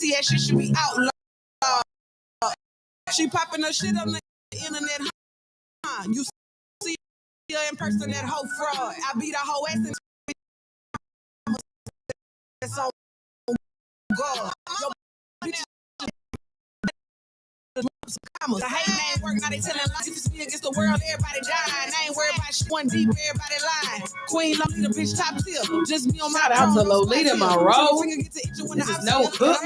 See that shit should be outlawed. She popping her shit on the internet. Huh? You see her in person, that whole fraud. I beat her whole ass and that's on God. Your bitch the hate ain't work, now they telling lies. If it's me against the world, everybody dying. I ain't worried about shit. One deep, everybody lying. Queen Lolita, bitch, top tier. Just me on my shout out to Lolita Monroe. This is No Hook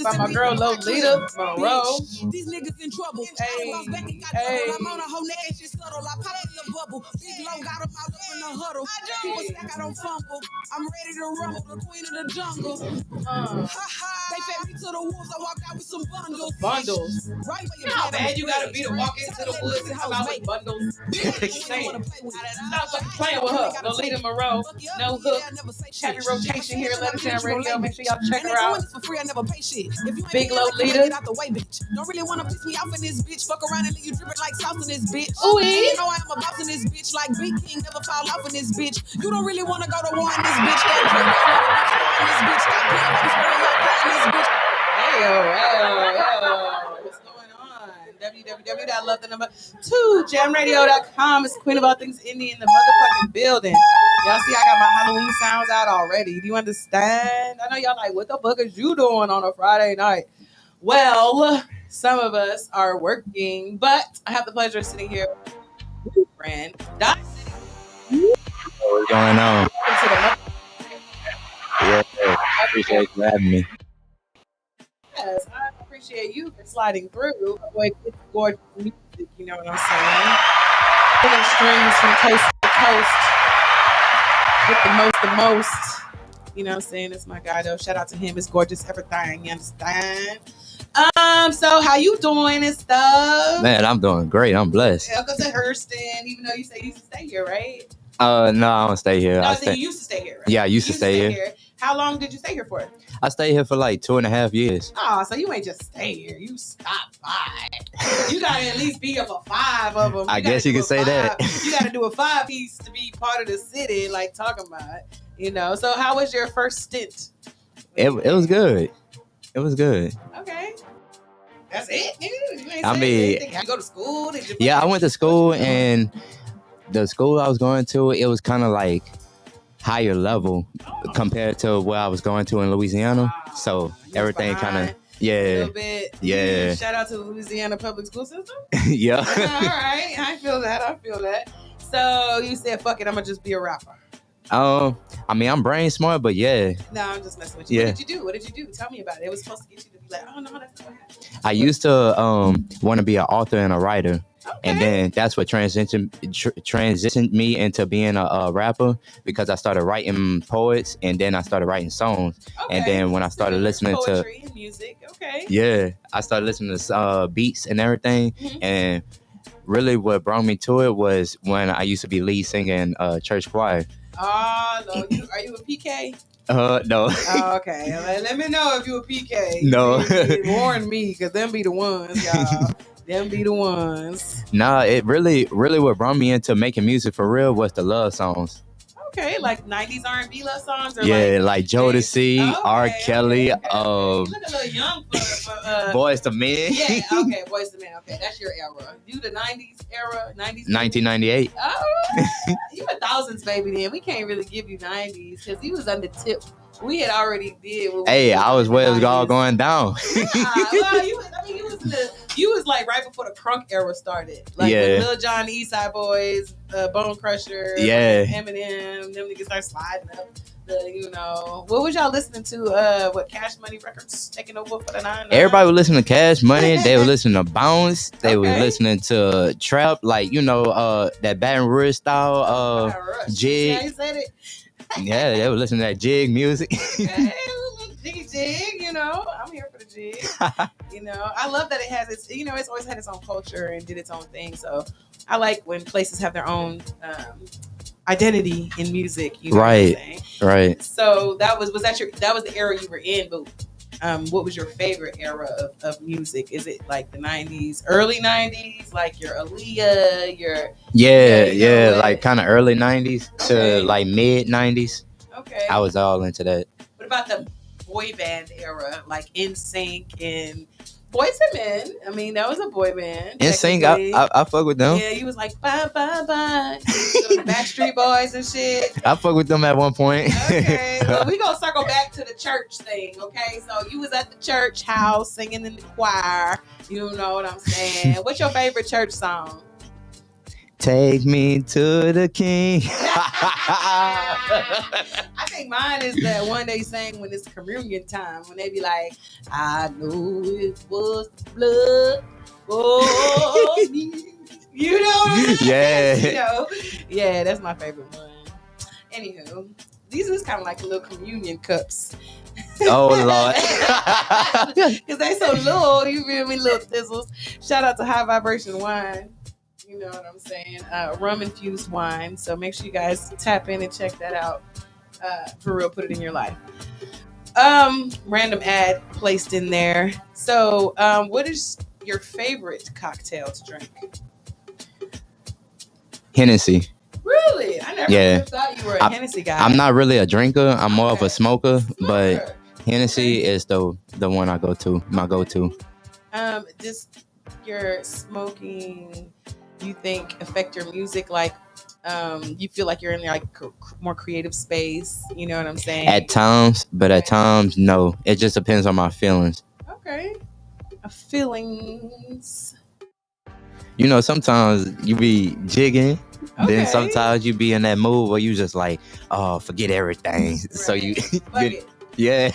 by my girl Lolita Monroe. These niggas in trouble. Hey, I'm on a whole neck and shit subtle. I pop in the bubble. Big low got them all up in the huddle. People stack, I don't fumble. I'm ready to rumble, the queen of the jungle. They fed me to the wolves. I walked out with some bundles. Right where How bad you gotta be to walk into the woods and come out with bundles? Stop fucking playing with her. Lolita Monroe, No Hook, Happy Rotation here at Letter Town Radio. Make sure y'all check her out. For free, I never pay shit. If you Big Lolita. Get out the way, bitch. Don't really wanna piss me off in this bitch. Fuck around and leave you dripping like sauce in this bitch. Ooh, you know I am a boss in this bitch. Like Big King, never fall off in this bitch. You don't really wanna go to war in this bitch. That drink in this bitch. Stop playing with this bitch. What's going on? www.lovethenumber2jamradio.com. It's Queen of All Things Indie in the motherfucking building. Y'all see I got my Halloween sounds out already. Do you understand? I know y'all like, what the fuck is you doing on a Friday night? Well, some of us are working, but I have the pleasure of sitting here with my friend Dot. What's going on? Yeah, I appreciate you having me. Yes, I appreciate you for sliding through. Boy, it's gorgeous music, you know what I'm saying? Pulling strings from coast to coast with the most. You know what I'm saying? It's my guy though. Shout out to him. It's gorgeous everything. You understand? So how you doing and stuff? Man, I'm doing great. I'm blessed. Welcome to Hurston, even though you say you used to stay here, right? No, I don't stay here. No, I think you used to stay here, right? Yeah, I used to stay here. How long did you stay here for? I stayed here for like 2.5 years. Oh, so you ain't just stay here. You stopped by. You gotta at least be here for 5 of them. I guess you could say that. You gotta do a 5-piece to be part of the city, like talking about, you know. So how was your first stint? It was good. It was good. Okay. That's it, nigga. I mean, did you go to school? Yeah, I went to school, and the school I was going to, it was kind of like higher level compared to where I was going to in Louisiana. So everything kind of, yeah, a little bit. Yeah. Shout out to the Louisiana public school system. Yeah. All right, I feel that. So you said, "Fuck it, I'm gonna just be a rapper." I mean, I'm brain smart, but yeah. No, I'm just messing with you. Yeah. What did you do? Tell me about it. It was supposed to get you to be like, "Oh no, that's not what happened." I used to want to be an author and a writer. Okay. And then that's what transitioned me into being a rapper, because I started writing poets, and then I started writing songs. Okay. And then when I started listening poetry and music, okay. Yeah, I started listening to beats and everything. Mm-hmm. And really what brought me to it was when I used to be lead singer in church choir. Oh, no. Are you a PK? No. Oh, okay. Let me know if you a PK. No. Warn me, because them be the ones, y'all. Them be the ones. Nah, it really what brought me into making music for real was the love songs. Okay, like 90s R&B love songs? Or yeah, like Jodeci, R. Kelly, You look a little young for Boys to Men. Yeah, okay, Boys to Men. Okay, that's your era. You the 90s era, 90s? 1998. Oh, you a thousands, baby, then. We can't really give you 90s, because he was on the tip. We had already did. Hey, I was where it was all going down. Well, you was like right before the crunk era started. Like with Lil Jon, East Side Boys, Bone Crusher, Eminem, them niggas start sliding up. What was y'all listening to? What Cash Money Records taking over for the 9? Everybody was listening to Cash Money. They were listening to Bounce. They were listening to Trap, like that Baton Rouge style jig. Yeah, you said it. Yeah, they were listening to that jig music. Jig, I'm here for the jig. I love that it has its, it's always had its own culture and did its own thing. So I like when places have their own identity in music. Right. So that was the era you were in, but what was your favorite era of music? Is it like the 90s, early 90s, like your Aaliyah, your like kind of early 90s to like mid 90s. Okay. I was all into that. What about the boy band era, like NSYNC and Boys and Men. I mean, that was a boy band. NSYNC, technically. I fuck with them. Yeah, you was like bye bye bye. The Backstreet Boys and shit. I fuck with them at one point. Okay, well, we gonna circle back to the church thing. Okay, so you was at the church house singing in the choir. You know what I'm saying? What's your favorite church song? Take me to the king. I think mine is that one they sang when it's communion time, when they be like, I know it was the blood for me. You know what I'm saying? Yeah. You know? Yeah, that's my favorite one. Anywho, these is kind of like little communion cups. Oh, Lord. Because they so little, you feel me, little thizzles. Shout out to High Vibration Wine. You know what I'm saying? Rum infused wine. So make sure you guys tap in and check that out. For real, put it in your life. Random ad placed in there. So, what is your favorite cocktail to drink? Hennessy. Really? I never Yeah. thought you were a Hennessy guy. I'm not really a drinker. I'm more of a smoker, but Smoker. Hennessy is the one I go to, my go-to. Just your smoking, you think affect your music? Like, you feel like you're in like more creative space. You know what I'm saying? At times, but at times, no. It just depends on my feelings. Okay. Feelings. You know, sometimes you be jigging, Okay. then sometimes you be in that mood where you just like, oh, forget everything. So you, Fuck it. yeah.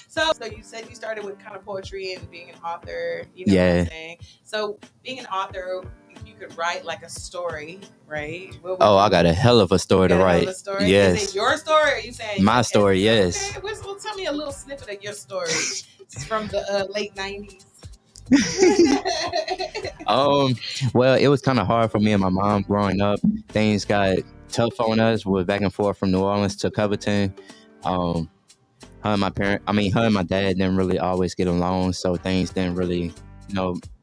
So you said you started with kind of poetry and being an author. You know what Yeah. I'm saying? So being an author, you could write like a story, right? What would Oh, you- I got a hell of a story to You got write. another story? Is Yes. it your story, or are you saying My story, yes. Okay, well, tell me a little snippet of your story. It's from the late 90s. Well, it was kind of hard for me and my mom growing up. Things got tough on us. We were back and forth from New Orleans to Covington. Her and my dad didn't really always get along, so things didn't really,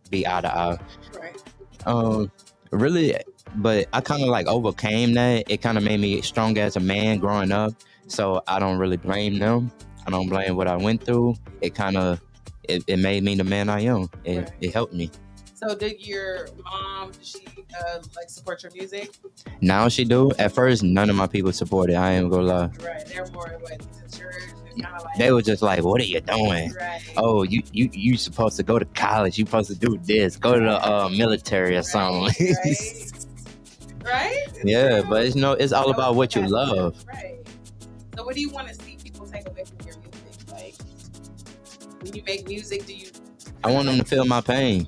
be eye to eye. Right. Really, but I kind of like overcame that. It kind of made me strong as a man growing up. So I don't really blame them. I don't blame what I went through. It kind of, it made me the man I am. Right. It helped me. So did your mom, did she like support your music? Now she do. At first, none of my people supported. I ain't gonna lie. Right. They're more what, to church and kind of like. They were just like, "What are you doing? Right. Oh, you supposed to go to college. You supposed to do this. Go to the military or something." Right? Yeah, but it's all about what you love. Right. So what do you want to see people take away from your music? Like, when you make music, do you... I want them to feel my pain.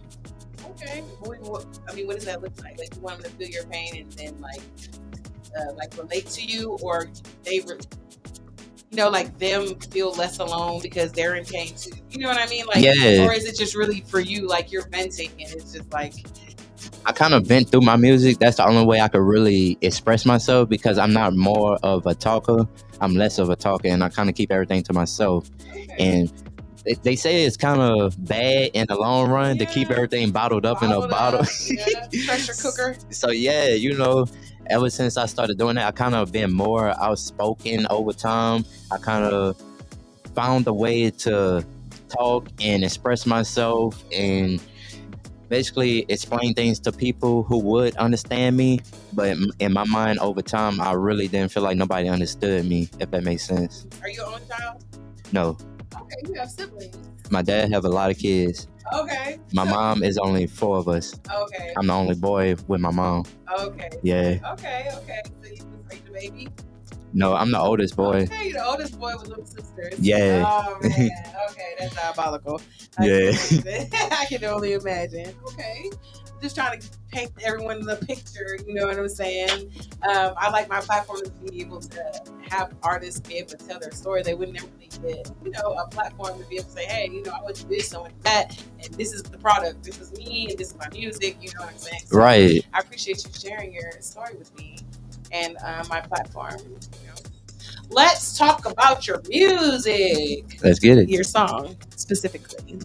Okay. What does that look like? Like, you want them to feel your pain and then, like relate to you? Or they, like, them feel less alone because they're in pain too? You know what I mean? Like, Yeah. Or is it just really for you, like, you're venting and it's just like... I kind of vent through my music. That's the only way I could really express myself because I'm not more of a talker. I'm less of a talker, and I kind of keep everything to myself. Okay. And they say it's kind of bad in the long run to keep everything bottled up in a bottle. Yeah. Pressure cooker. So yeah, ever since I started doing that, I kind of been more outspoken over time. I kind of found a way to talk and express myself and basically explain things to people who would understand me. But in my mind, over time, I really didn't feel like nobody understood me, if that makes sense. Are you an only child? No, Okay, you have siblings. my dad have a lot of kids. Okay. My mom is only 4 of us. Okay. I'm the only boy with my mom. Okay. Yeah. Okay. So you was raised a baby? No, I'm the oldest boy. Okay, you're the oldest boy with little sisters. Yeah. Oh man. Okay, that's diabolical. Yeah. I can only imagine. Okay. Just trying to paint everyone the picture, you know what I'm saying? I like my platform to be able to have artists be able to tell their story. They would never really get, a platform to be able to say, hey, I went to this, I went to that, and this is the product. This is me, and this is my music, you know what I'm saying? So Right. I appreciate you sharing your story with me and my platform. Let's talk about your music. Let's get it. Your song specifically.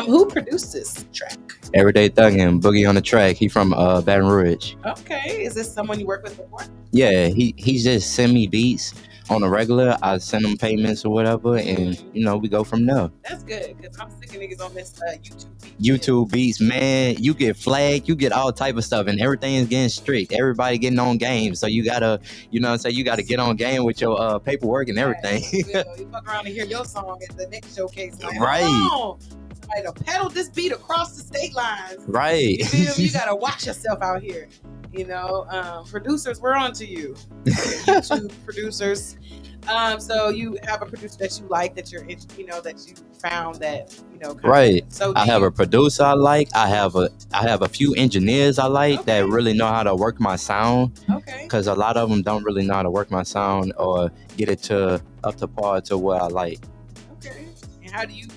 Who produced this track? Everyday Thuggin', Boogie on the track. He from Baton Rouge. Okay, is this someone you worked with before? Yeah, he just send me beats. on a regular. I send them payments or whatever, and we go from there. That's good because I'm sick of niggas on this YouTube beat. YouTube beats, man, you get flagged, you get all type of stuff, and everything is getting strict. Everybody getting on game, so you gotta, you gotta get on game with your paperwork and everything. You fuck around and hear your song at the next showcase, like, Right. Somebody to pedal this beat across the state lines. Right. You feel me? You gotta watch yourself out here. Producers, we're on to you. YouTube producers. So you have a producer that you like, that you're, that you found that, Right. So I have a producer I like. I have a few engineers I like that really know how to work my sound. Okay. Because a lot of them don't really know how to work my sound or get it up to par to what I like. Okay. And how do you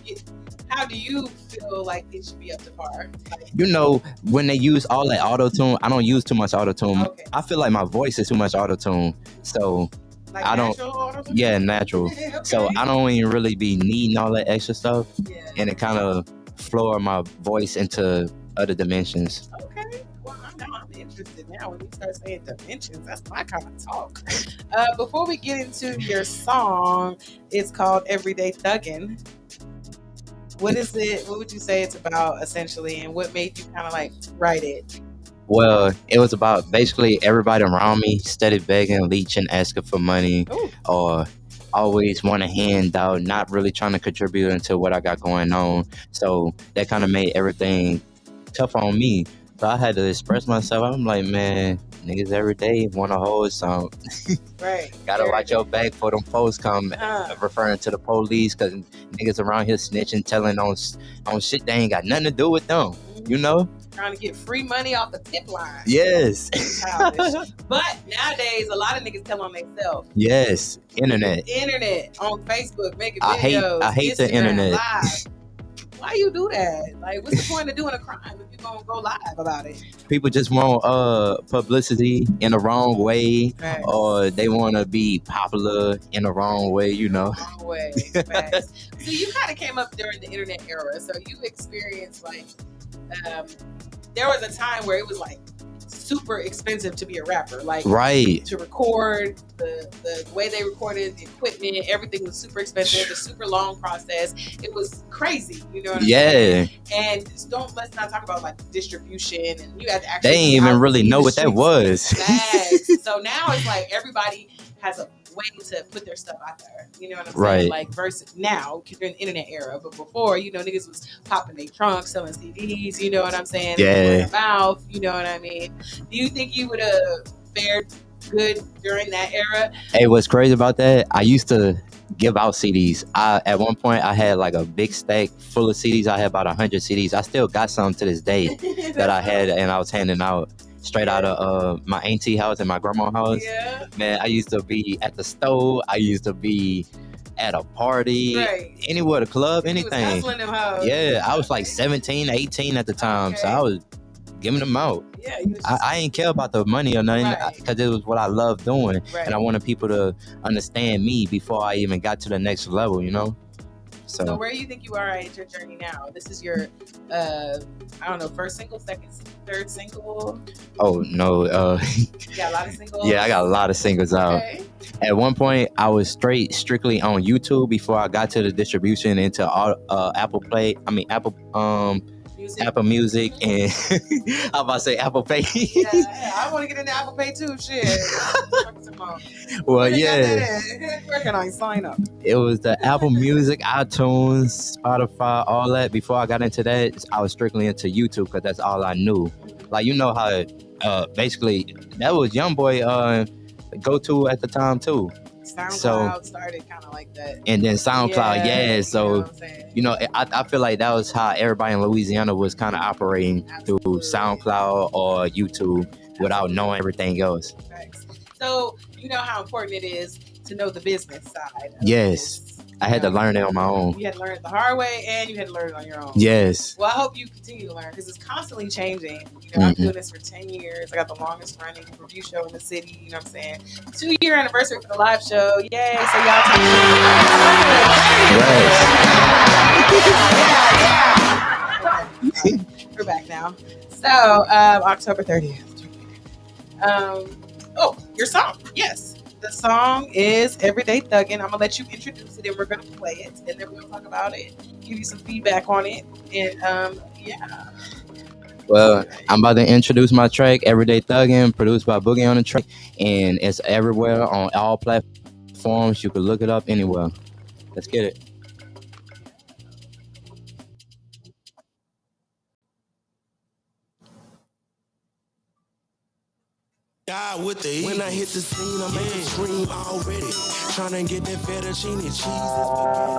feel like it should be up to par? When they use all that auto-tune, I don't use too much auto-tune. Okay. I feel like my voice is too much auto-tune. So Like I don't. natural auto-tune? Yeah, natural. Okay. So I don't even really be needing all that extra stuff, Yeah. and it kind of floor my voice into other dimensions. Okay. Well, I'm interested now when you start saying dimensions. That's my kind of talk. Before we get into your song, it's called Everyday Thuggin'. What is it? What would you say it's about essentially, and what made you kind of like write it? Well, it was about basically everybody around me steady begging, leeching, asking for money, Ooh. or always want a handout, not really trying to contribute into what I got going on. So that kind of made everything tough on me. So I had to express myself. I'm like, man, niggas every day want to hold some. Right. Gotta watch your back for them folks come referring to the police, because niggas around here snitching, telling on shit they ain't got nothing to do with them. Trying to get free money off the tip line. Yes. Childish. But nowadays, a lot of niggas tell on themselves. Yes. Internet on Facebook, making I videos. hate the Instagram internet. Live. Why you do that? Like, what's the point of doing a crime if you're gonna go live about it? People just want publicity in the wrong way, Facts. or they want to be popular in the wrong way. Wrong way. Facts. So you kind of came up during the internet era. So you experienced there was a time where it was like super expensive to be a rapper. Like Right. to record, the way they recorded, the equipment, everything was super expensive. The super long process. It was crazy. You know what I'm saying? Yeah. And let's not talk about like distribution, and you had to actually. They ain't even really know what that was. Facts. So now it's like everybody has a way to put their stuff out there. You know what I'm saying? Right. Like versus now, because you're in the internet era. But before, niggas was popping their trunks, selling CDs. You know what I'm saying? Yeah. Word of mouth. You know what I mean? Do you think you would have fared good during that era? Hey, what's crazy about that? I used to give out CDs. At one point, I had like a big stack full of CDs. I had about 100 CDs. I still got some to this day that I had, and I was handing out straight out of my auntie house and my grandma's house. Yeah. Man, I used to be at the store. I used to be at a party, Right. anywhere, the club, You was anything. hustling them hoes. Yeah, I was like 17, 18 at the time, so I was giving them out. Yeah. You was I ain't care about the money or nothing, Right. because it was what I loved doing, right. and I wanted people to understand me before I even got to the next level, So where do you think you are at your journey now? This is your, first single, second, third single. Oh no, You got a lot of singles. yeah, I got a lot of singles out. Okay. At one point, I was strictly on YouTube before I got to the distribution into Apple Music, and I was about to say Apple Pay. Yeah, I want to get into Apple Pay too. Shit. Well, yeah, Where can I sign up? it was the Apple Music, iTunes, Spotify, all that. Before I got into that, I was strictly into YouTube because that's all I knew. Like, how basically that was YoungBoy go-to at the time too. SoundCloud started kind of like that. And then SoundCloud, yeah. You So know what I'm saying? I feel like that was how everybody in Louisiana was kind of operating through Absolutely. SoundCloud or YouTube without knowing everything else. Facts. So you know how important it is to know the business side. of Yes. this. I had to learn it on my own. You had to learn it the hard way, and you had to learn it on your own. Yes. Well, I hope you continue to learn because it's constantly changing. I'm Mhm. doing this for 10 years. I got the longest running review show in the city. You know what I'm saying? 2-year anniversary for the live show. Yay. So y'all take We're back now. So, October 30th. Your song. Yes. The song is Everyday Thuggin'. I'm gonna let you introduce it and we're gonna play it and then we're gonna talk about it, give you some feedback on it. And yeah. Well, I'm about to introduce my track, Everyday Thuggin', produced by Boogie on the Track, and it's everywhere on all platforms. You can look it up anywhere. Let's get it. Die with the heat. When I hit the scene, I make them scream already. Tryna get that fettuccine cheese and spaghetti.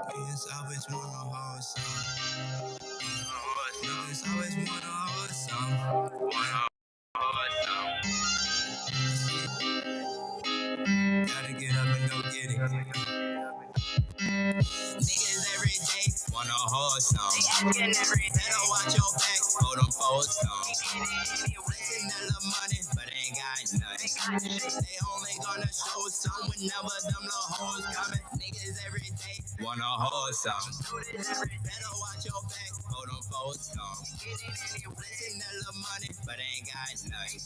Niggas always wanna hold some. Niggas always wanna hold some. Gotta get up and go get it. Niggas every day wanna hold some. Better watch your back, hold them foes some. Flexing that little money, but ain't got nothing. They only gonna show some whenever them little hoes coming. Niggas every day wanna hold some. Better watch your back, hold them foes some. Flexing that little money, but ain't got nothing.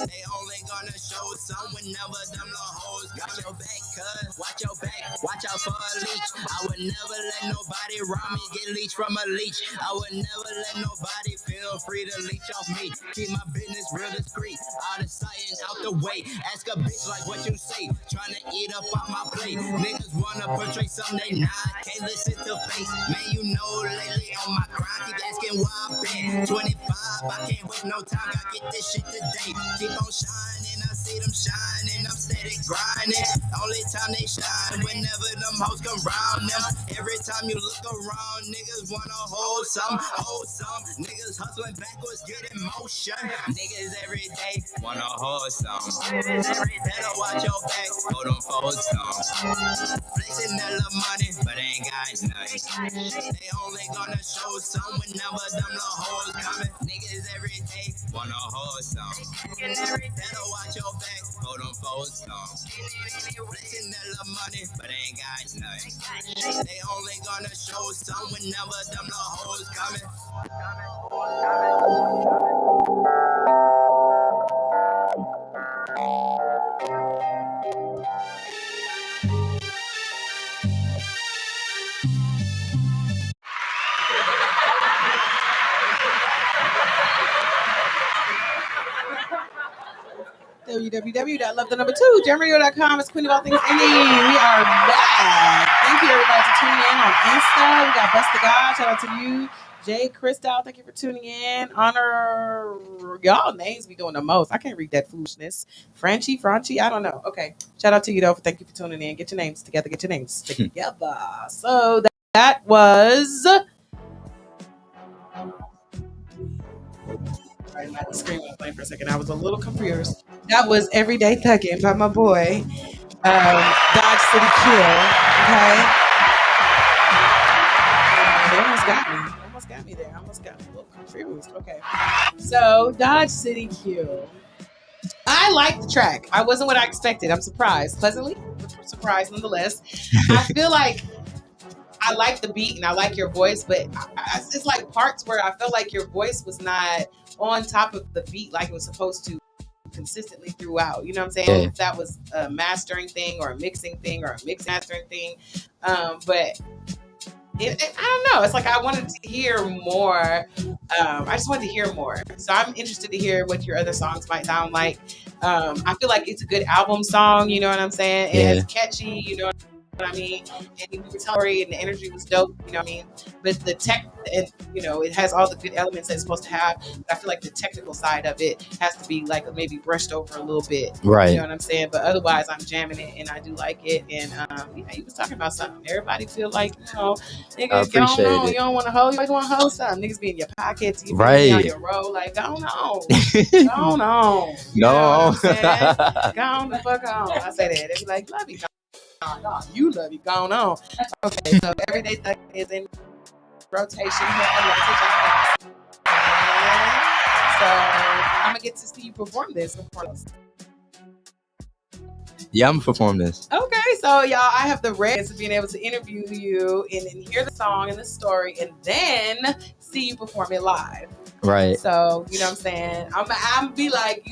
They only gonna show some whenever them little hoes got your back, cuz. Watch your back, watch out for a leech. I would never let nobody rob me, get leech from a leech. I would never let nobody feel free to leech off me. Keep my business real discreet, out of sight and out the way. Ask a bitch like what you say, tryna eat up off my plate. Niggas wanna portray something they not, can't listen to face. Man, you know lately on my grind, keep asking where I been. 25, I can't wait no time, gotta get this shit today. Keep on shining, I see them shining, I'm steady grinding. Only time they shine, whenever them hoes come round them. Every time you look around, niggas wanna hold some, hold some. Niggas hustling backwards, get in motion. Niggas every day wanna hold some. Better watch your back, hold them foes some. Flexing that little money, but ain't got nothing. They only gonna show some whenever them little hoes coming. Niggas every day wanna hold some. Better watch your back, hold them foes some. Flexing that little money, but ain't got nothing. They only gonna show some whenever them little hoes coming. www.lovethenumber2jamradio.com. It's Queen of all things indie. We are back. Thank you everybody for tuning in on Insta. We got Bust the God. Shout out to you, Jay Crystal. Thank you for tuning in. Honor y'all names be doing the most. I can't read that foolishness. Franchi, I don't know. Okay. Shout out to you though. Thank you for tuning in. Get your names together. Get your names together. So that was. My screen went blank for a second. I was a little confused. That was Everyday Thuggin' by my boy, Dodge City Kill. Okay. They almost got me there. I almost got a little confused. Okay. So Dodge City Kill. I like the track. I wasn't what I expected. I'm surprised. Pleasantly surprised nonetheless. I feel like I like the beat and I like your voice, but it's like parts where I felt like your voice was not on top of the beat like it was supposed to consistently throughout. You know what I'm saying? Yeah. If that was a mastering thing or a mixing thing or a mix mastering thing. But I don't know. It's like I wanted to hear more. I just wanted to hear more. So I'm interested to hear what your other songs might sound like. I feel like it's a good album song. You know what I'm saying? It's catchy. You know what I mean? And you were telling and the energy was dope. You know what I mean? But the tech, and it has all the good elements that it's supposed to have. But I feel like the technical side of it has to be like maybe brushed over a little bit. Right. You know what I'm saying? But otherwise, I'm jamming it and I do like it. And he was talking about something. Everybody feel like niggas going on. You don't want to hold. You want to hold something. Niggas be in your pockets. You be on your road. Like go on, go on. You know what I'm saying? Go on the fuck on. I say that. They be like, love you. No, you love it. Going on. Okay, so Everyday Thuggin' is in rotation here at Love. So I'm gonna get to see you perform this. Yeah, I'm gonna perform this. Okay, So y'all, I have the rare of being able to interview you and then hear the song and the story and then see you perform it live. Right. So, you know what I'm saying? I'm be like,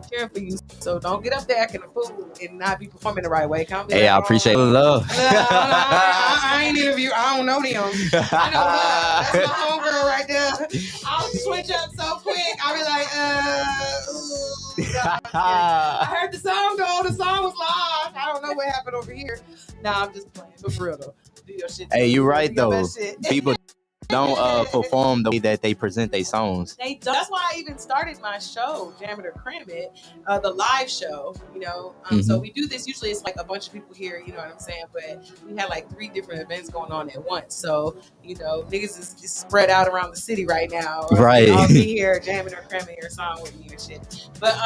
cheering for you. So don't get up there acting a fool and not be performing the right way. Hey, I appreciate the love. I ain't interview. I don't know them. I know her. That's my homegirl right there. I'll switch up so quick. I'll be like, I heard the song though. The song was live. I don't know what happened over here. Nah, I'm just playing. But for real though. Do your shit. Hey, you're right though. People don't perform the way that they present their songs. They don't. That's why I even started my show, Jam It or Cram It, the live show. So we do this. Usually it's like a bunch of people here. You know what I'm saying? But we had like 3 different events going on at once. So niggas is spread out around the city right now. Right. I'll be here jamming or cramming your song with me and shit. But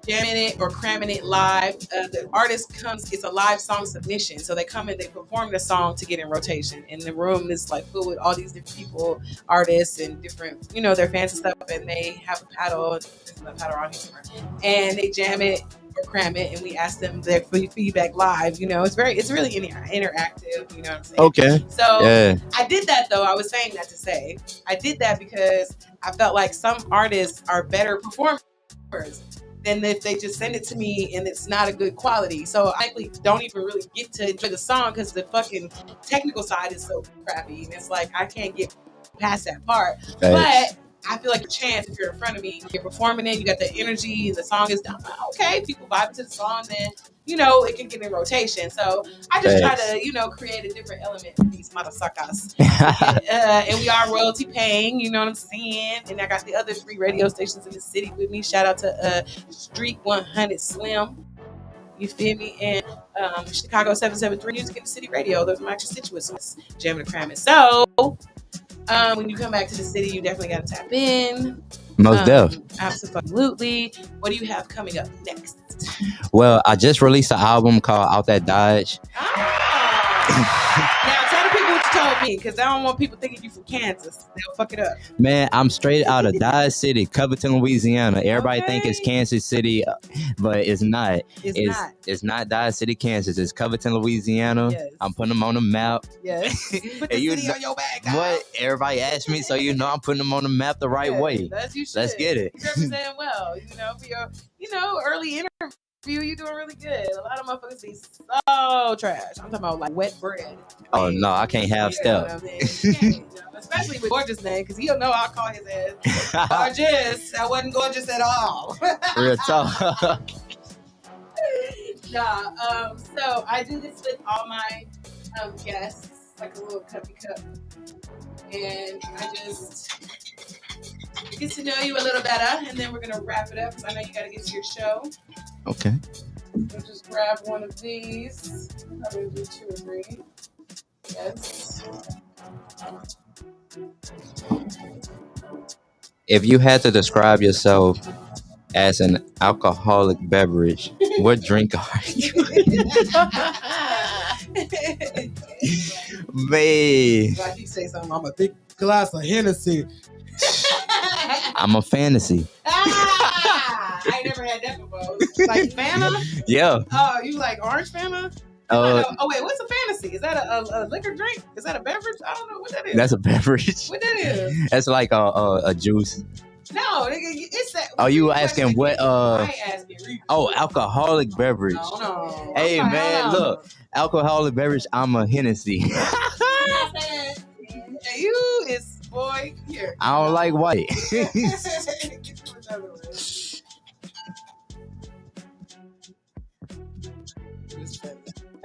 jamming it or cramming it live. The artist comes, it's a live song submission. So they come and they perform the song to get in rotation. And the room is like filled with all these different people, artists and different, their fans and stuff. And they have a paddle, there's a paddle on here. And they jam it or cram it. And we ask them their feedback live. It's really interactive. You know what I'm saying? Okay. So yeah. I did that though. I was saying that to say, I did that because I felt like some artists are better performers than if they just send it to me and it's not a good quality. So I actually don't even really get to enjoy the song because the fucking technical side is so crappy. And it's like, I can't get past that part. But I feel like a chance if you're in front of me, you're performing it, you got the energy, the song is done. Okay, people vibe to the song, then it can get in rotation. So I just try to, create a different element for these motherfuckers. And we are royalty paying, you know what I'm saying? And I got the other 3 radio stations in the city with me. Shout out to Street 100 Slim. You feel me? And Chicago 773 Music in the City Radio. Those are my constituents. Jamming and cramming. So when you come back to the city, you definitely got to tap in. Most definitely. Absolutely. What do you have coming up next? Well, I just released an album called Out That Dodge. Now tell the people what you told me, because I don't want people thinking you from Kansas. They'll fuck it up. Man, I'm straight out of Dodge City, Covington, Louisiana. Everybody think it's Kansas City, but it's not. It's not Dodge City, Kansas. It's Covington, Louisiana. Yes. I'm putting them on the map. Yes. Put the city on your back. What? Everybody asked me, so I'm putting them on the map the right way. Let's get it. You're representing well, for your, early interview. You doing really good. A lot of motherfuckers be so trash. I'm talking about like wet bread. Oh no, I can't have stuff. Especially with Gorgeous name, because he'll know I'll call his ass gorgeous. I wasn't gorgeous at all. Real talk. Nah. So I do this with all my guests, like a little cuppy cup, and I just get to know you a little better, and then we're gonna wrap it up because I know you gotta get to your show. Okay. We'll just grab one of these. Probably do 2 or 3. Yes. If you had to describe yourself as an alcoholic beverage, what drink are you? Man. Like you say something, I'm a big glass of Hennessy. I'm a fantasy. I ain't never had that before. Like Fanta? Yeah. Oh, you like orange Fanta? Oh wait, what's a fantasy? Is that a liquor drink? Is that a beverage? I don't know what that is. That's a beverage. What that is? That's like a juice. No, nigga, it's that. Oh, you asking what? I ain't asking. Oh, alcoholic beverage. No. Hey man, look, alcoholic beverage. I'm a Hennessy. You is boy here. I don't like white.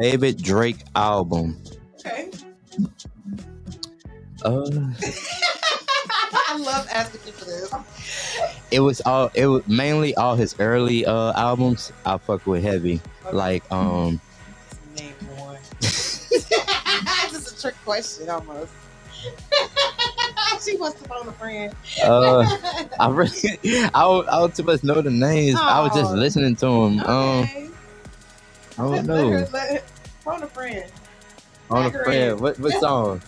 Favorite Drake album. Okay. I love asking people this. It was mainly all his early albums. I fuck with heavy. Okay. Like Name one. This is a trick question almost. She wants to phone a friend. I don't too much know the names. I was just listening to him. Okay. I don't know. Phone a friend. On a friend. What song?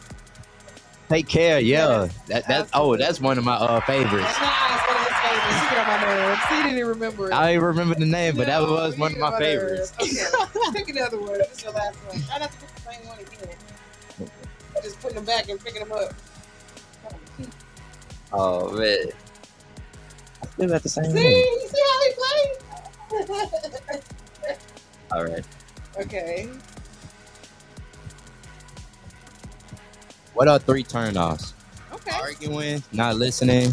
Take Care. Yeah, Yes, that's one of my favorites. That's nice. One of his favorites. He get on my nerves. He didn't even remember it. I don't remember the name, but that No, was he one of get on my favorites. nerves. Okay, pick another one. This is your last one. Try not to pick the same one again. Just putting them back and picking them up. Oh man, I still got the same See, name. you see how he plays? All right. Okay. What are 3 turn-offs? Okay. Arguing, not listening,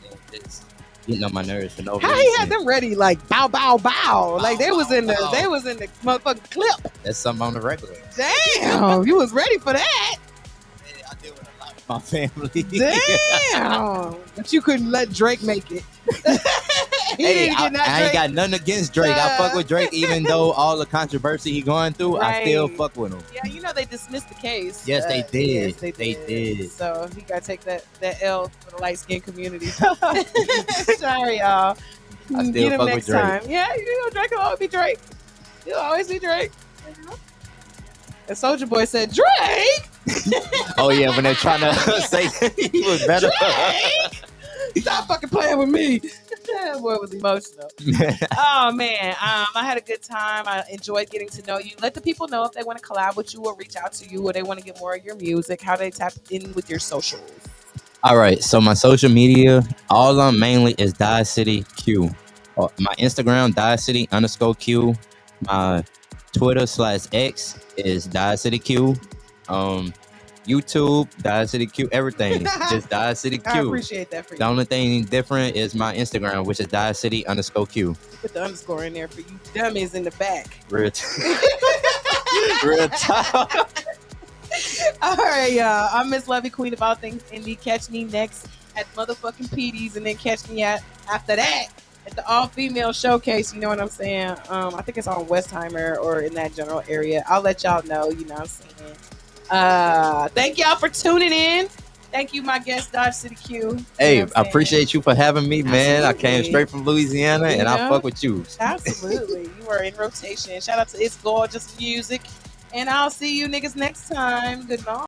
and just getting on my nerves for no How reason. he had them ready like bow bow bow. Like they was in the bow. they was in the motherfucking clip. That's something on the regular. Damn, you was ready for that. Yeah, I deal with a lot with my family. Damn. But you couldn't let Drake make it. He Hey, didn't I get that ain't Drake. got nothing against Drake. I fuck with Drake, even though all the controversy he going through. I still Right. fuck with him. Yeah, you know they dismissed the case. Yes, they did. Yes, they They did. So he got to take that L for the light skinned community. Sorry, y'all. I still Get him fuck next with Drake. time. Yeah, you know Drake will always be Drake. He'll always be Drake. And Soulja Boy said, Drake! Oh yeah, when they're trying to say he was better. Stop fucking playing with me. That boy was emotional. Oh man, I had a good time. I enjoyed getting to know you. Let the people know if they want to collab with you or reach out to you or they want to get more of your music, how they tap in with your socials. All right, so my social media, all on mainly is Die City Q. My Instagram, DieCity_Q. My Twitter/X is Die City Q. YouTube, Die City Q. Everything, just Die City I Q. appreciate that for you. The only thing different is my Instagram, which is Die_City_Q. Put the underscore in there for you dummies in the back. Real Real talk. All right, y'all. I'm Miss Lovey, Queen of all things indie. Catch me next at motherfucking PD's, and then catch me after that at the all-female showcase. You know what I'm saying? I think it's on Westheimer or in that general area. I'll let y'all know. You know what I'm saying? Thank y'all for tuning in. Thank you, my guest, Dodge City Q. You know Hey, what I I'm saying? appreciate you for having me, man. I came Absolutely. straight from Louisiana, and I Yeah. fuck with you. Absolutely. You are in rotation. Shout out to It's Gorgeous Music. And I'll see you niggas next time. Good night.